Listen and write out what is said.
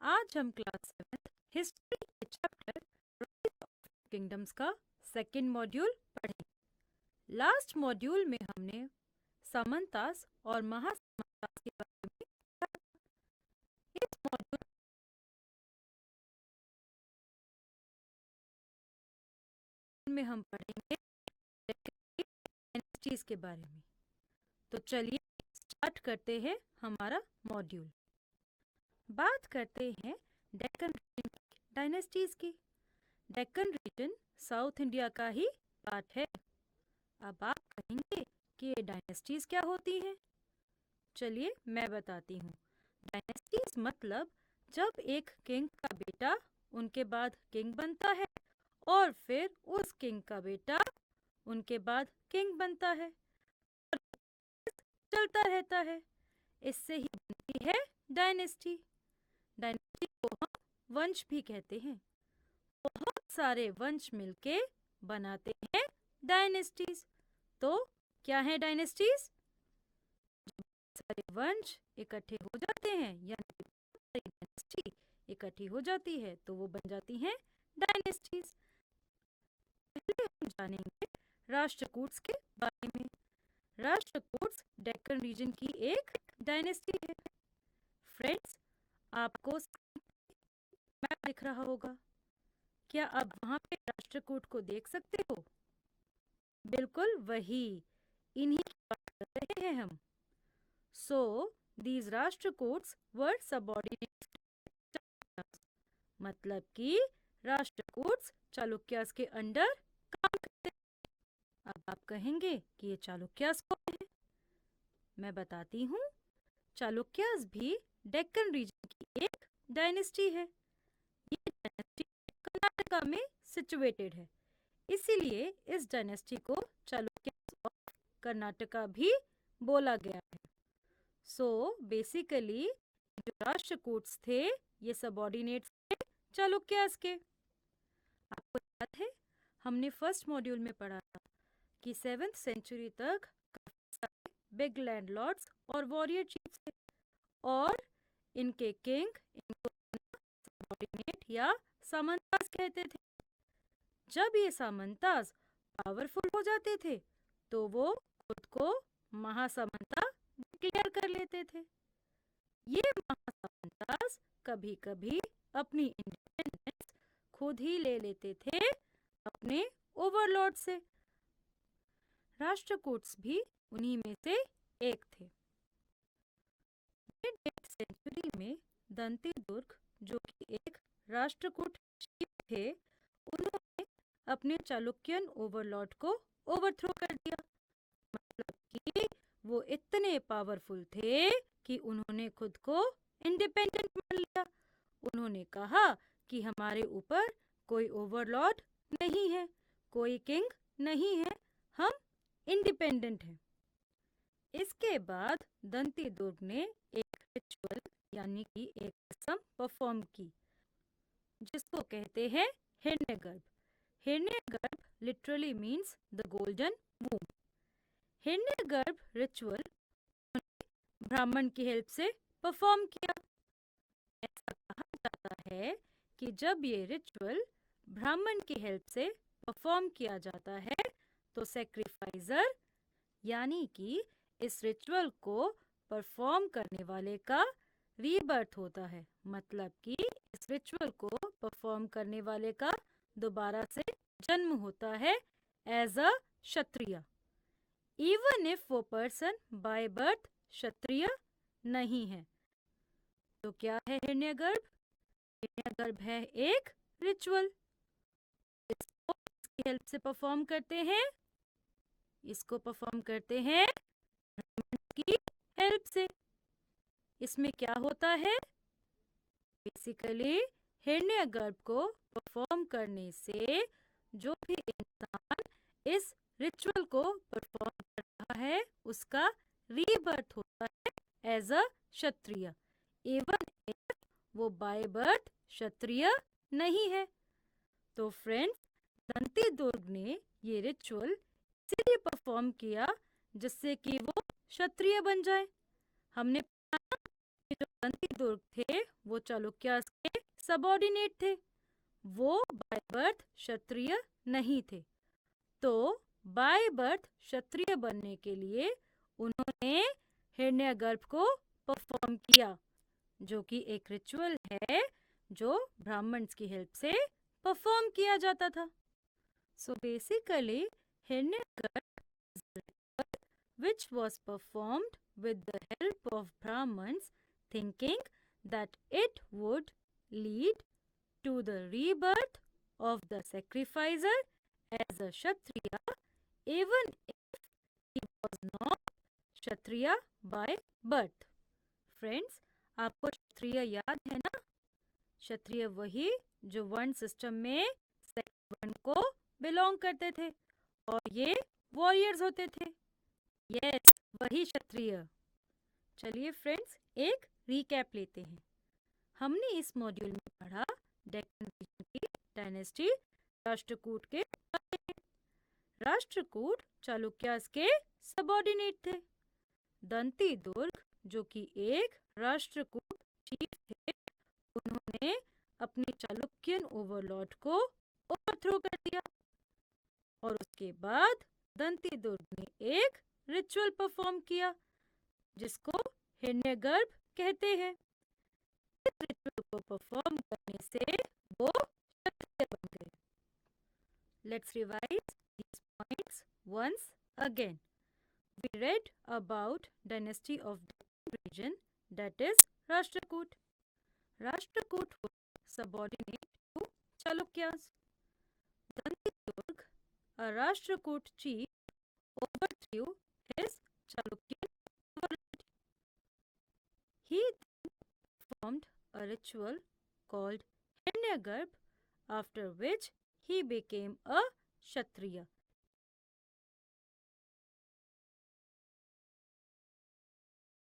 आज हम class 7 history के चैप्टर राइज ऑफ किंगडम्स का सेकंड मॉड्यूल पढ़ेंगे। लास्ट मॉड्यूल में हमने सामंतास और महासामंतास के बारे में पढ़ा। इस मॉड्यूल में हम पढ़ेंगे डायनेस्टीज के बारे में। तो चलिए स्टार्ट करते हैं हमारा मॉड्यूल। बात करते हैं डेक्कन डायनेस्टीज की। डेक्कन रीजन साउथ इंडिया का ही पार्ट है। अब आप कहेंगे कि ये डायनेस्टीज क्या होती हैं? चलिए मैं बताती हूँ। डायनेस्टीज मतलब जब एक किंग का बेटा उनके बाद किंग बनता है और फिर उस किंग का बेटा उनके बाद किंग बनता है और चलता रहता है। इससे ही बनती है डायनेस्टी। डायनेस्टी को हम वंश भी कहते हैं। बहुत सारे वंश मिलके बनाते हैं डायनेस्टीज। तो क्या है डायनेस्टीज? सारे वंश इकट्ठे हो जाते हैं यानी डायनेस्टी इकट्ठी हो जाती है तो वो बन जाती हैं डायनेस्टीज। पहले हम जानेंगे राष्ट्रकूट्स के बारे में। राष्ट्रकूट्स डेक्कन रीजन की एक डायनेस्टी है। फ्रेंड्स, आपको मैप दिख रहा होगा। क्या आप वहां पे राष्ट्रकूट को देख सकते हो? बिल्कुल वही, इन्हीं की बात कर रहे हैं हम। So, these राष्ट्रकूट्स were subordinate मतलब कि राष्ट्रकूट्स चालुक्यास के अंडर काम करते हैं। अब आप कहेंगे कि ये चालुक्यास कौन है? मैं बताती हूँ। चालुक्यास भी डेक्कन रीजन की एक डायनेस्टी है। ये डायनेस्टी कर्नाटका में सिचुएटेड है, इसीलिए इस डायनेस्टी को चालुक्यास ऑफ कर्नाटका भी बोला गया है। सो बेसिकली जो राष्ट्रकूट्स थे ये सबऑर्डिनेट्स थे चालुक्यास के। आपको याद है हमने फर्स्ट मॉड्यूल में पढ़ा था कि 7th सेंचुरी तक काफी सारे बिग लैंडलॉर्ड्स और वॉरियर चीफ्स थे और इनके किंग इनको सबऑर्डिनेट या सामंतास कहते थे। जब ये सामंतास पावरफुल हो जाते थे तो वो खुद को महासामंता डिक्लेयर कर लेते थे। ये महासामंतास कभी कभी अपनी इंडिपेंडेंस खुद ही ले लेते थे अपने ओवरलॉर्ड से। राष्ट्रकूट्स भी उन्हीं में से एक थे। मिड 8th सेंचुरी में दंती दुर्ग जो कि एक राष्ट्रकूट थे, उन्होंने अपने चालुक्यन ओवरलॉर्ड को ओवरथ्रो कर दिया। मतलब कि वो इतने पावरफुल थे कि उन्होंने खुद को इंडिपेंडेंट मान लिया। उन्होंने कहा कि हमारे ऊपर कोई ओवरलॉर्ड नहीं है, कोई किंग नहीं है, हम इंडिपेंडेंट हैं। इसके बाद दंती दुर्ग ने एक रिचुअल यानी कि एक रस्म परफॉर्म की जिसको कहते हैं Hiranyagarbha. Hiranyagarbha literally means the golden womb. Hiranyagarbha ritual Brahmana की हेल्प से परफॉर्म किया। ऐसा कहा जाता है कि जब ये रिचुअल ब्राह्मण की हेल्प से परफॉर्म किया जाता है तो सैक्रिफाइजर यानी कि इस रिचुअल को परफॉर्म करने वाले का रीबर्थ होता है। मतलब कि इस रिचुअल को परफॉर्म करने वाले का दोबारा से जन्म होता है as a Kshatriya, even if वो पर्सन बाय बर्थ क्षत्रिय नहीं है। तो क्या है हिरण्यगर्भ? हिरण्यगर्भ है एक रिचुअल। इसको किसकी हेल्प से परफॉर्म करते हैं? इसको परफॉर्म करते हैं ब्राह्मण की हेल्प से। इसमें क्या होता है? बेसिकली हिरण्यगर्भ को परफॉर्म करने से जो भी इंसान इस रिचुअल को परफॉर्म कर रहा है उसका रीबर्थ होता है as a Kshatriya, even if वो बाय बर्थ क्षत्रिय नहीं है। तो फ्रेंड्स, दंती दुर्ग ने ये रिचुअल इसीलिए परफॉर्म किया जिससे कि वो क्षत्रिय बन जाए। हमने जो दंतीदुर्ग थे वो चालुक्यास के सबऑर्डिनेट थे, वो बाय बर्थ क्षत्रिय नहीं थे। तो बाय बर्थ क्षत्रिय बनने के लिए उन्होंने हिरण्यगर्भ को परफॉर्म किया, जो कि एक रिचुअल है जो ब्राह्मण्स की हेल्प से परफॉर्म किया जाता था। So basically Hiranyagarbha is a ritual which was performed with the help of Brahmins, thinking that it would lead to the rebirth of the sacrificer as a Kshatriya, even if he was not Kshatriya by birth. Friends, आपको क्षत्रिय याद है ना? क्षत्रिय वही जो वर्ण system में second वर्ण को बिलोंग करते थे और ये वॉरियर्स होते थे। यस, वही क्षत्रिय। चलिए फ्रेंड्स, एक रीकैप लेते हैं। हमने इस मॉड्यूल में पढ़ा डेक्कन रीजन की डायनेस्टी राष्ट्रकूट के बारे में। राष्ट्रकूट चालुक्यास के सबऑर्डिनेट थे। दंती दुर्ग जो कि एक राष्ट्रकूट चीफ थे, उन्होंने अपने चालुक्यन ओवरलॉर्ड को ओवरथ्रो कर दिया और उसके बाद दंती दुर्ग ने एक रिचुअल परफॉर्म किया जिसको हिरण्यगर्भ कहते हैं। इस रिचुअल को परफॉर्म करने से वो क्षत्रिय बन गए। Let's revise these points once again. We read about dynasty of the region, that is Rashtrakoot. Rashtrakoot was subordinate to Chalukyas. Dantidurg, a Rashtrakoot chief, overthrew his Chalukyan overlord. He then performed a ritual called Hiryagarbh, after which he became a Kshatriya.